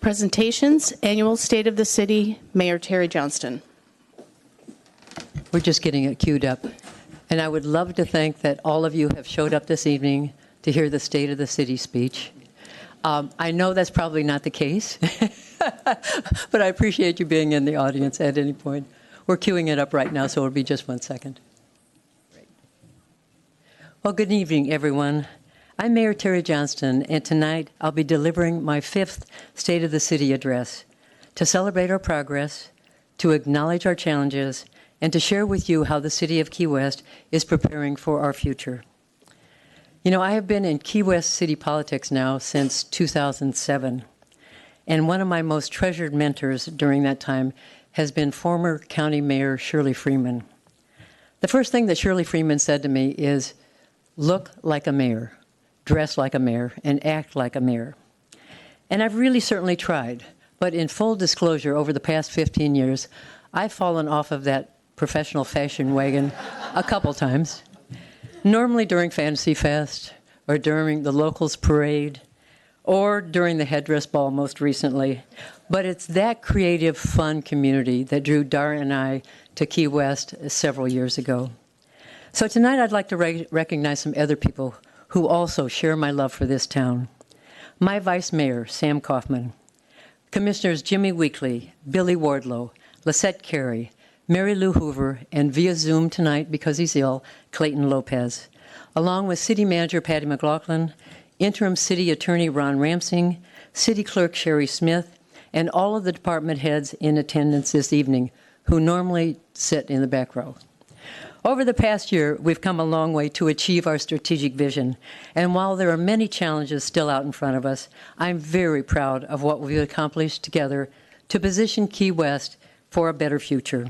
Presentations, Annual State of the City, Mayor Teri Johnston. We're just getting it queued up. And I would love to think that all of you have showed up this evening to hear the State of the City speech. I know that's probably not the case, but I appreciate you being in the audience at any point. We're queuing it up right now, so it'll be just 1 second. Well, good evening, everyone. I'm Mayor Teri Johnston, and tonight I'll be delivering my 5th State of the City address to celebrate our progress, to acknowledge our challenges, and to share with you how the City of Key West is preparing for our future. You know, I have been in Key West city politics now since 2007, and one of my most treasured mentors during that time has been former County Mayor Shirley Freeman. The first thing that Shirley Freeman said to me is, look like a mayor, dress like a mayor, and act like a mayor. And I've really certainly tried, but in full disclosure, over the past 15 years, I've fallen off of that professional fashion wagon a couple times, normally during Fantasy Fest, or during the Locals Parade, or during the Headdress Ball most recently. But it's that creative, fun community that drew Dara and I to Key West several years ago. So tonight I'd like to recognize some other people who also share my love for this town. My Vice Mayor, Sam Kaufman, Commissioners Jimmy Weekly, Billy Wardlow, Lisette Carey, Mary Lou Hoover, and via Zoom tonight because he's ill, Clayton Lopez, along with City Manager Patty McLaughlin, Interim City Attorney Ron Ramsing, City Clerk Sherry Smith, and all of the department heads in attendance this evening who normally sit in the back row. Over the past year, we've come a long way to achieve our strategic vision, and while there are many challenges still out in front of us, I'm very proud of what we've accomplished together to position Key West for a better future.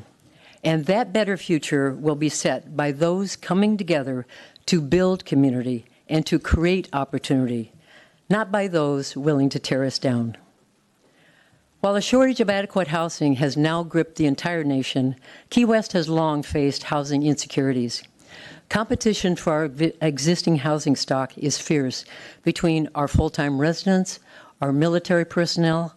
And that better future will be set by those coming together to build community and to create opportunity, not by those willing to tear us down. While a shortage of adequate housing has now gripped the entire nation, Key West has long faced housing insecurities. Competition for our existing housing stock is fierce between our full-time residents, our military personnel,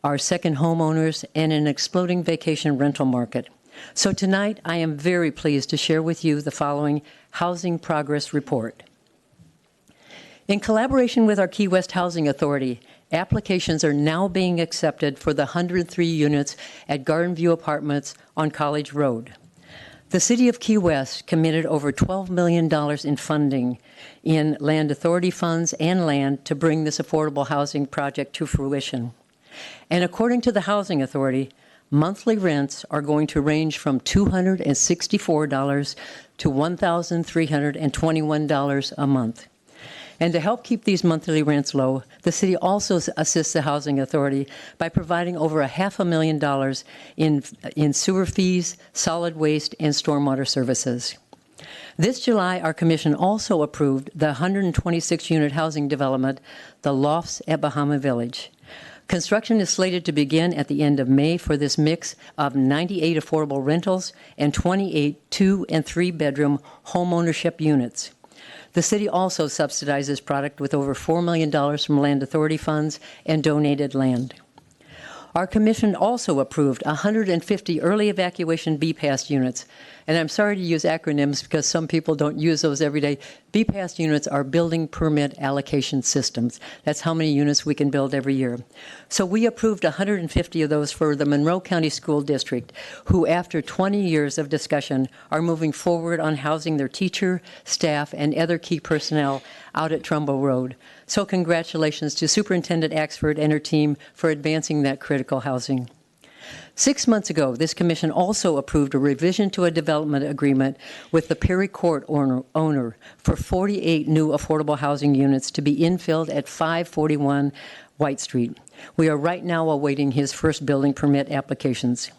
our second homeowners, and an exploding vacation rental market. So tonight, I am very pleased to share with you the following Housing Progress Report. In collaboration with our Key West Housing Authority, applications are now being accepted for the 103 units at Garden View Apartments on College Road. The City of Key West committed over $12 million in funding in land authority funds and land to bring this affordable housing project to fruition. And according to the Housing Authority, monthly rents are going to range from $264 to $1,321 a month. And to help keep these monthly rents low, the city also assists the Housing Authority by providing over $500,000 in sewer fees, solid waste, and stormwater services. This July, our commission also approved the 126-unit housing development, the Lofts at Bahama Village. Construction is slated to begin at the end of May for this mix of 98 affordable rentals and 28 2- and 3-bedroom homeownership units. The city also subsidizes product with over $4 million from land authority funds and donated land. Our commission also approved 150 early evacuation BPAS units. And I'm sorry to use acronyms because some people don't use those every day. BPAS units are building permit allocation systems. That's how many units we can build every year. So we approved 150 of those for the Monroe County School District, who after 20 years of discussion are moving forward on housing their teacher, staff, and other key personnel out at Trumbull Road. So congratulations to Superintendent Axford and her team for advancing that critical housing. 6 months ago, this commission also approved a revision to a development agreement with the Perry Court owner for 48 new affordable housing units to be infilled at 541 White Street. We are right now awaiting his first building permit applications.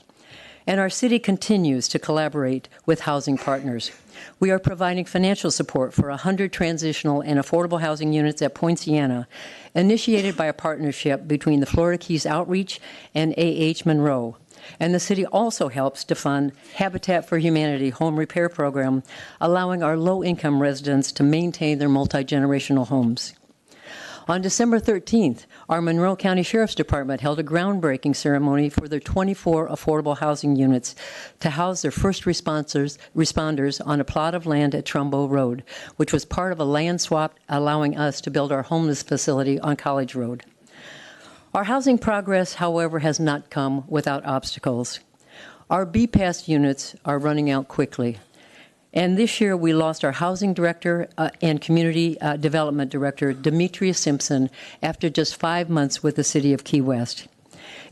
And our city continues to collaborate with housing partners. We are providing financial support for 100 transitional and affordable housing units at Poinciana, initiated by a partnership between the Florida Keys Outreach and A.H. Monroe. And the city also helps to fund Habitat for Humanity home repair program, allowing our low-income residents to maintain their multi-generational homes. On December 13th, our Monroe County Sheriff's Department held a groundbreaking ceremony for their 24 affordable housing units to house their first responders on a plot of land at Trumbo Road, which was part of a land swap allowing us to build our homeless facility on College Road. Our housing progress, however, has not come without obstacles. Our BPAS units are running out quickly. And this year, we lost our housing director and community development director, Demetria Simpson, after just 5 months with the City of Key West.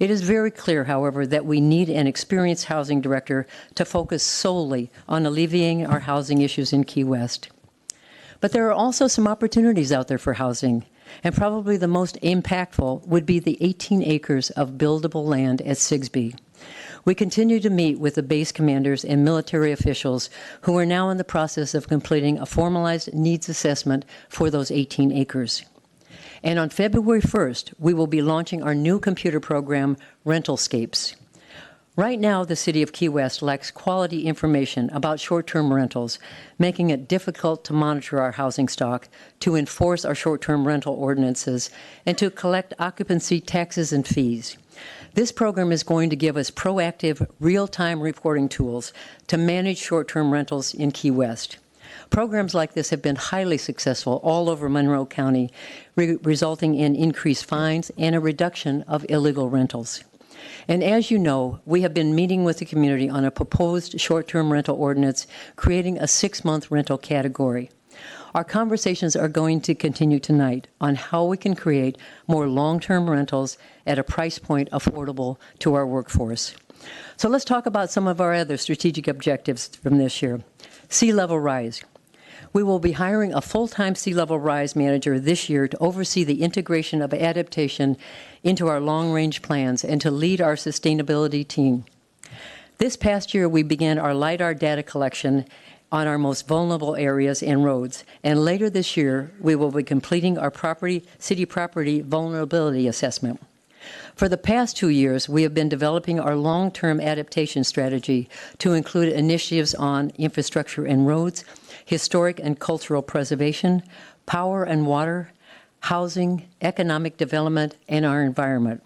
It is very clear, however, that we need an experienced housing director to focus solely on alleviating our housing issues in Key West. But there are also some opportunities out there for housing, and probably the most impactful would be the 18 acres of buildable land at Sigsbee. We continue to meet with the base commanders and military officials who are now in the process of completing a formalized needs assessment for those 18 acres. And on February 1st, we will be launching our new computer program, Rentalscapes. Right now, the City of Key West lacks quality information about short-term rentals, making it difficult to monitor our housing stock, to enforce our short-term rental ordinances, and to collect occupancy taxes and fees. This program is going to give us proactive, real-time reporting tools to manage short-term rentals in Key West. Programs like this have been highly successful all over Monroe County, resulting in increased fines and a reduction of illegal rentals. And as you know, we have been meeting with the community on a proposed short-term rental ordinance, creating a 6-month rental category. Our conversations are going to continue tonight on how we can create more long-term rentals at a price point affordable to our workforce. So let's talk about some of our other strategic objectives from this year. Sea level rise. We will be hiring a full-time sea level rise manager this year to oversee the integration of adaptation into our long-range plans and to lead our sustainability team. This past year, we began our LIDAR data collection on our most vulnerable areas and roads, and later this year, we will be completing our city property vulnerability assessment. For the past 2 years, we have been developing our long-term adaptation strategy to include initiatives on infrastructure and roads, historic and cultural preservation, power and water, housing, economic development, and our environment.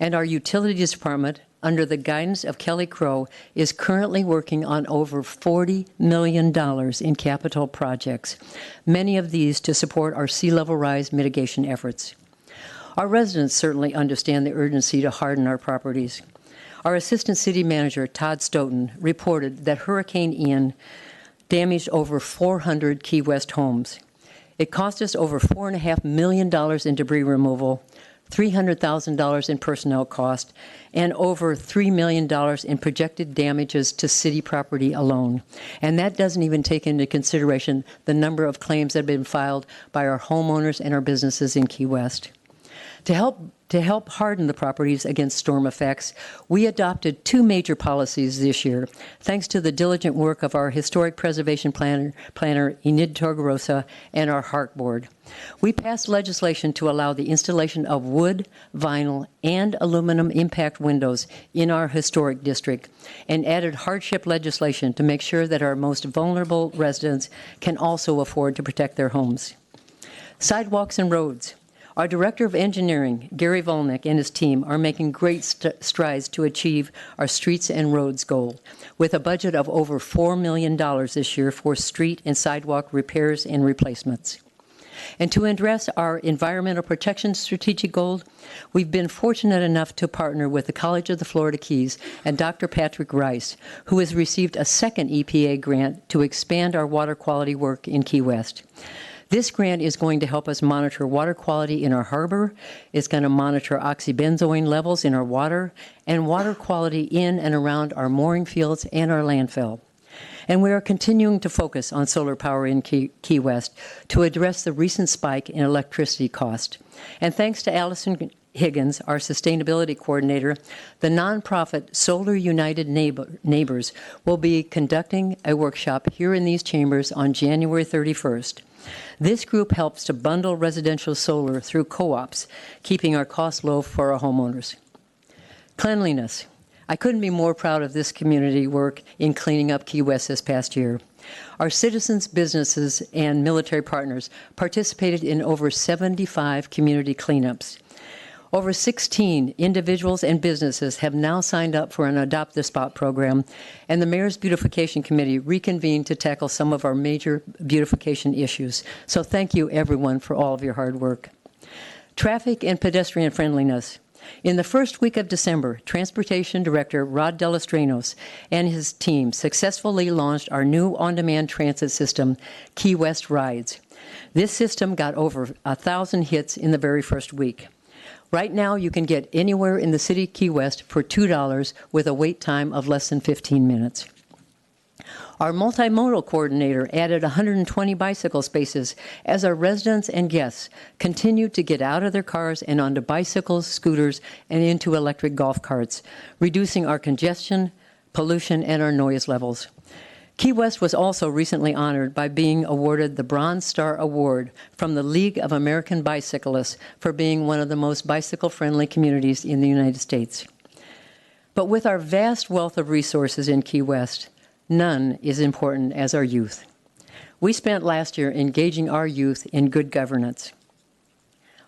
And our utilities department, under the guidance of Kelly Crow, is currently working on over $40 million in capital projects, many of these to support our sea level rise mitigation efforts. Our residents certainly understand the urgency to harden our properties. Our Assistant City Manager, Todd Stoughton, reported that Hurricane Ian damaged over 400 Key West homes. It cost us over $4.5 million in debris removal, $300,000 in personnel cost, and over $3 million in projected damages to city property alone. And that doesn't even take into consideration the number of claims that have been filed by our homeowners and our businesses in Key West. To help harden the properties against storm effects, we adopted 2 major policies this year, thanks to the diligent work of our historic preservation planner Enid Torgrosa, and our HARC board. We passed legislation to allow the installation of wood, vinyl, and aluminum impact windows in our historic district, and added hardship legislation to make sure that our most vulnerable residents can also afford to protect their homes. Sidewalks and roads. Our Director of Engineering, Gary Volnick, and his team are making great strides to achieve our streets and roads goal, with a budget of over $4 million this year for street and sidewalk repairs and replacements. And to address our environmental protection strategic goal, we've been fortunate enough to partner with the College of the Florida Keys and Dr. Patrick Rice, who has received a second EPA grant to expand our water quality work in Key West. This grant is going to help us monitor water quality in our harbor. It's going to monitor oxybenzoin levels in our water and water quality in and around our mooring fields and our landfill. And we are continuing to focus on solar power in Key West to address the recent spike in electricity cost. And thanks to Allison Higgins, our sustainability coordinator, the nonprofit Solar United Neighbors will be conducting a workshop here in these chambers on January 31st. This group helps to bundle residential solar through co-ops, keeping our costs low for our homeowners. Cleanliness. I couldn't be more proud of this community work in cleaning up Key West this past year. Our citizens, businesses, and military partners participated in over 75 community cleanups. Over 16 individuals and businesses have now signed up for an Adopt the Spot program, and the Mayor's Beautification Committee reconvened to tackle some of our major beautification issues. So thank you, everyone, for all of your hard work. Traffic and pedestrian friendliness. In the first week of December, Transportation Director Rod Delestrenos and his team successfully launched our new on-demand transit system, Key West Rides. This system got over 1,000 hits in the very first week. Right now, you can get anywhere in the city of Key West for $2 with a wait time of less than 15 minutes. Our multimodal coordinator added 120 bicycle spaces as our residents and guests continued to get out of their cars and onto bicycles, scooters, and into electric golf carts, reducing our congestion, pollution, and our noise levels. Key West was also recently honored by being awarded the Bronze Star Award from the League of American Bicyclists for being one of the most bicycle-friendly communities in the United States. But with our vast wealth of resources in Key West, none is important as our youth. We spent last year engaging our youth in good governance.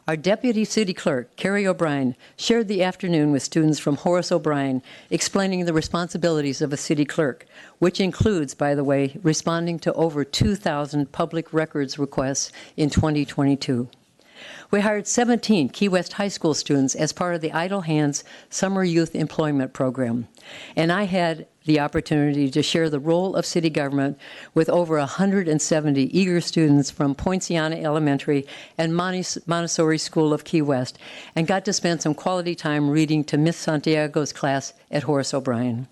Our Deputy City Clerk, Carrie O'Brien, shared the afternoon with students from Horace O'Brien, explaining the responsibilities of a city clerk, which includes, by the way, responding to over 2,000 public records requests in 2022. We hired 17 Key West High School students as part of the Idle Hands Summer Youth Employment Program, and I had the opportunity to share the role of city government with over 170 eager students from Poinciana Elementary and Montessori School of Key West, and got to spend some quality time reading to Miss Santiago's class at Horace O'Brien.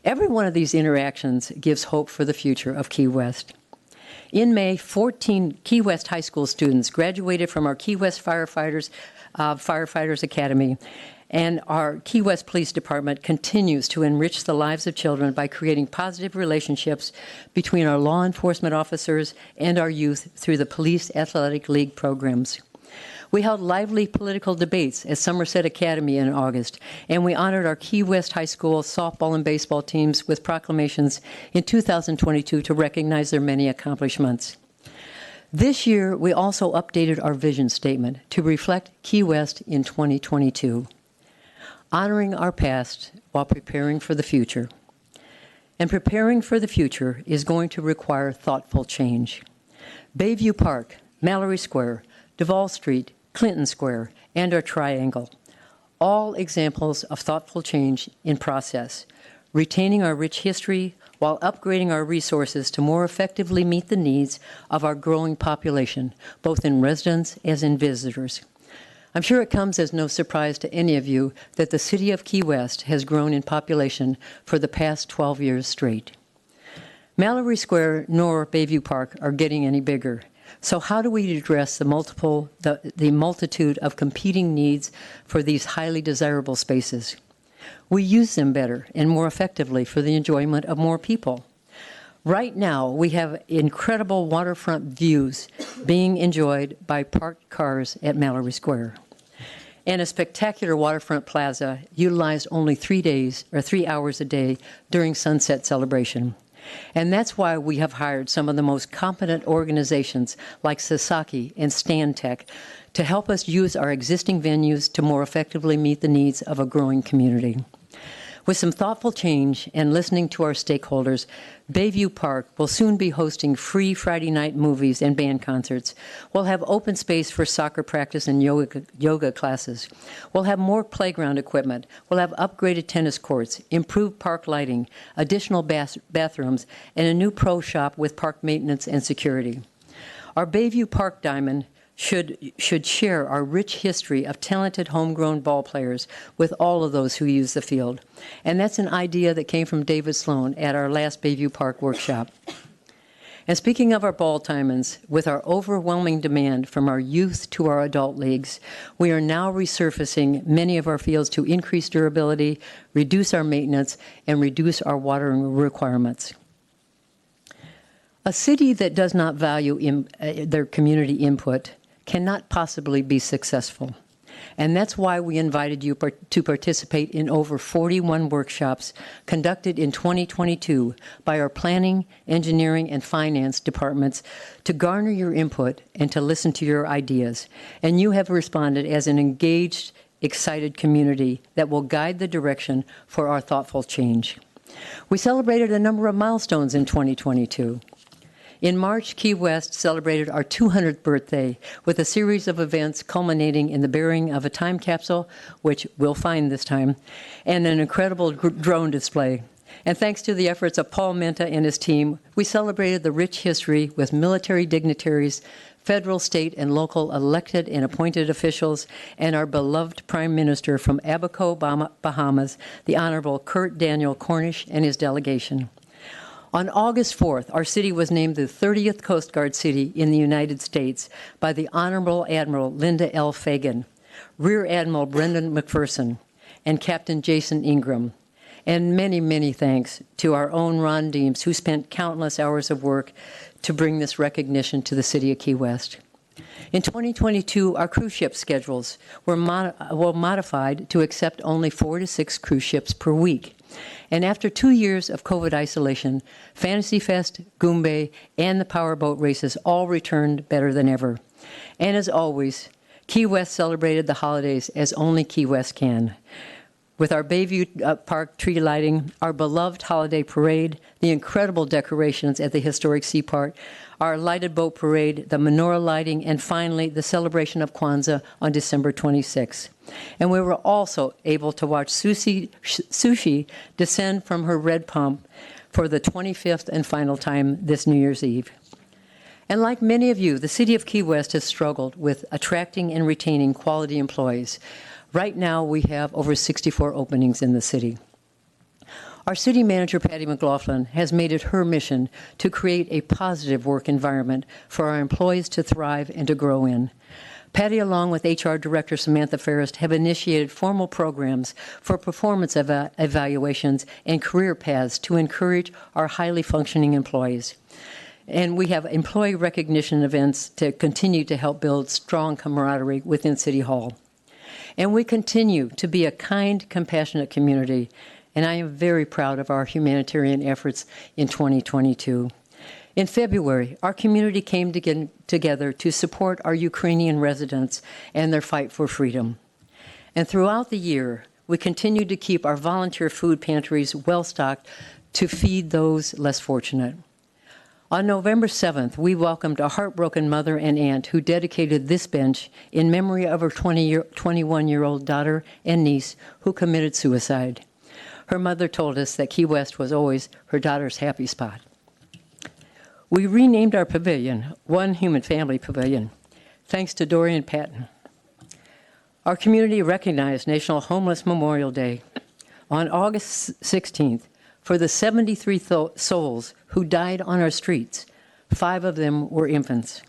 Every one of these interactions gives hope for the future of Key West. In May, 14 Key West High School students graduated from our Key West Firefighters Academy, and our Key West Police Department continues to enrich the lives of children by creating positive relationships between our law enforcement officers and our youth through the Police Athletic League programs. We held lively political debates at Somerset Academy in August, and we honored our Key West High School softball and baseball teams with proclamations in 2022 to recognize their many accomplishments. This year, we also updated our vision statement to reflect Key West in 2022, honoring our past while preparing for the future. And preparing for the future is going to require thoughtful change. Bayview Park, Mallory Square, Duval Street, Clinton Square, and our Triangle, all examples of thoughtful change in process, retaining our rich history while upgrading our resources to more effectively meet the needs of our growing population, both in residents as in visitors. I'm sure it comes as no surprise to any of you that the city of Key West has grown in population for the past 12 years straight. Mallory Square nor Bayview Park are getting any bigger. So how do we address the multitude of competing needs for these highly desirable spaces? We use them better and more effectively for the enjoyment of more people. Right now, we have incredible waterfront views being enjoyed by parked cars at Mallory Square, and a spectacular waterfront plaza utilized only 3 hours a day during sunset celebration. And that's why we have hired some of the most competent organizations like Sasaki and Stantec to help us use our existing venues to more effectively meet the needs of a growing community. With some thoughtful change and listening to our stakeholders, Bayview Park will soon be hosting free Friday night movies and band concerts. We'll have open space for soccer practice and yoga classes. We'll have more playground equipment. We'll have upgraded tennis courts, improved park lighting, additional bathrooms, and a new pro shop with park maintenance and security. Our Bayview Park Diamond should share our rich history of talented homegrown ball players with all of those who use the field. And that's an idea that came from David Sloan at our last Bayview Park workshop. And speaking of our ball diamonds, with our overwhelming demand from our youth to our adult leagues, we are now resurfacing many of our fields to increase durability, reduce our maintenance, and reduce our watering requirements. A city that does not value their community input cannot possibly be successful. And that's why we invited you to participate in over 41 workshops conducted in 2022 by our planning, engineering, and finance departments to garner your input and to listen to your ideas. And you have responded as an engaged, excited community that will guide the direction for our thoughtful change. We celebrated a number of milestones in 2022. In March, Key West celebrated our 200th birthday with a series of events culminating in the burying of a time capsule, which we'll find this time, and an incredible drone display. And thanks to the efforts of Paul Menta and his team, we celebrated the rich history with military dignitaries, federal, state, and local elected and appointed officials, and our beloved Prime Minister from Abaco, Bahamas, the Honorable Kurt Daniel Cornish and his delegation. On August 4th, our city was named the 30th Coast Guard city in the United States by the Honorable Admiral Linda L. Fagan, Rear Admiral Brendan McPherson, and Captain Jason Ingram. And many, many thanks to our own Ron Deems, who spent countless hours of work to bring this recognition to the city of Key West. In 2022, our cruise ship schedules were modified to accept only 4 to 6 cruise ships per week. And after 2 years of COVID isolation, Fantasy Fest, Goombay, and the powerboat races all returned better than ever. And as always, Key West celebrated the holidays as only Key West can. With our Bayview Park tree lighting, our beloved holiday parade, the incredible decorations at the historic Seaport, our lighted boat parade, the menorah lighting, and finally the celebration of Kwanzaa on December 26th. And we were also able to watch Sushi descend from her red pump for the 25th and final time this New Year's Eve. And like many of you, the city of Key West has struggled with attracting and retaining quality employees. Right now, we have over 64 openings in the city. Our city manager, Patty McLaughlin, has made it her mission to create a positive work environment for our employees to thrive and to grow in. Patty, along with HR Director Samantha Ferris, have initiated formal programs for performance evaluations and career paths to encourage our highly functioning employees. And we have employee recognition events to continue to help build strong camaraderie within City Hall. And we continue to be a kind, compassionate community, and I am very proud of our humanitarian efforts in 2022. In February, our community came together to support our Ukrainian residents and their fight for freedom. And throughout the year, we continued to keep our volunteer food pantries well-stocked to feed those less fortunate. On November 7th, we welcomed a heartbroken mother and aunt who dedicated this bench in memory of her 21-year-old daughter and niece who committed suicide. Her mother told us that Key West was always her daughter's happy spot. We renamed our pavilion One Human Family Pavilion, thanks to Dorian Patton. Our community recognized National Homeless Memorial Day on August 16th for the 73 souls who died on our streets. 5 of them were infants.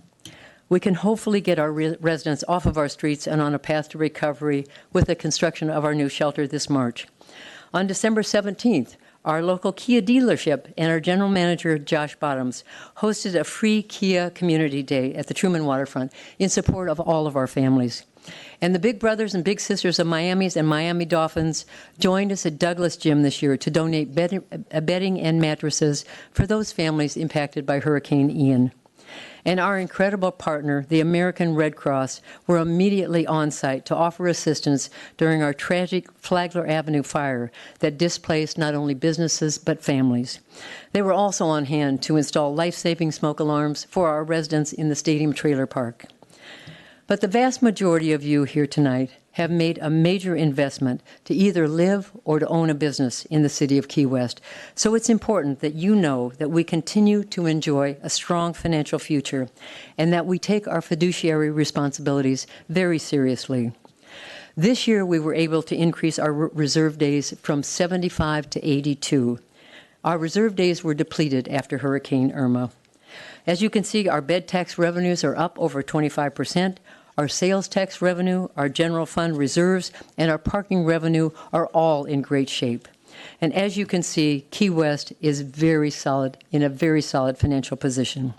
We can hopefully get our residents off of our streets and on a path to recovery with the construction of our new shelter this March. On December 17th, our local Kia dealership and our general manager, Josh Bottoms, hosted a free Kia Community Day at the Truman Waterfront in support of all of our families. And the big brothers and big sisters of Miami's and Miami Dolphins joined us at Douglas Gym this year to donate bedding and mattresses for those families impacted by Hurricane Ian. And our incredible partner, the American Red Cross, were immediately on site to offer assistance during our tragic Flagler Avenue fire that displaced not only businesses but families. They were also on hand to install life-saving smoke alarms for our residents in the stadium trailer park. But the vast majority of you here tonight have made a major investment to either live or to own a business in the city of Key West. So it's important that you know that we continue to enjoy a strong financial future and that we take our fiduciary responsibilities very seriously. This year, we were able to increase our reserve days from 75 to 82. Our reserve days were depleted after Hurricane Irma. As you can see, our bed tax revenues are up over 25%. Our sales tax revenue, our general fund reserves, and our parking revenue are all in great shape. And as you can see, Key West is very solid, in a very solid financial position.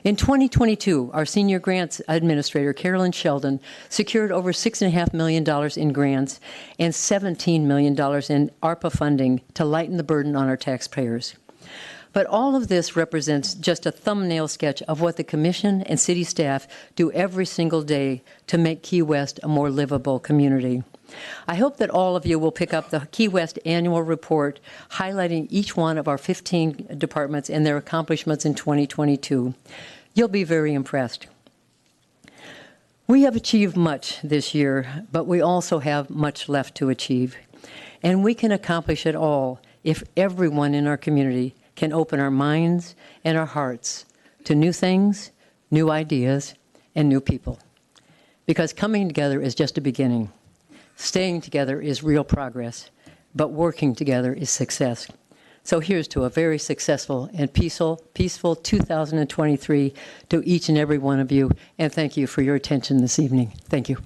In 2022, our Senior Grants Administrator, Carolyn Sheldon, secured over $6.5 million in grants and $17 million in ARPA funding to lighten the burden on our taxpayers. But all of this represents just a thumbnail sketch of what the Commission and City staff do every single day to make Key West a more livable community. I hope that all of you will pick up the Key West Annual Report highlighting each one of our 15 departments and their accomplishments in 2022. You'll be very impressed. We have achieved much this year, but we also have much left to achieve. And we can accomplish it all if everyone in our community can open our minds and our hearts to new things, new ideas, and new people. Because coming together is just a beginning. Staying together is real progress, but working together is success. So here's to a very successful and peaceful 2023 to each and every one of you, and thank you for your attention this evening. Thank you.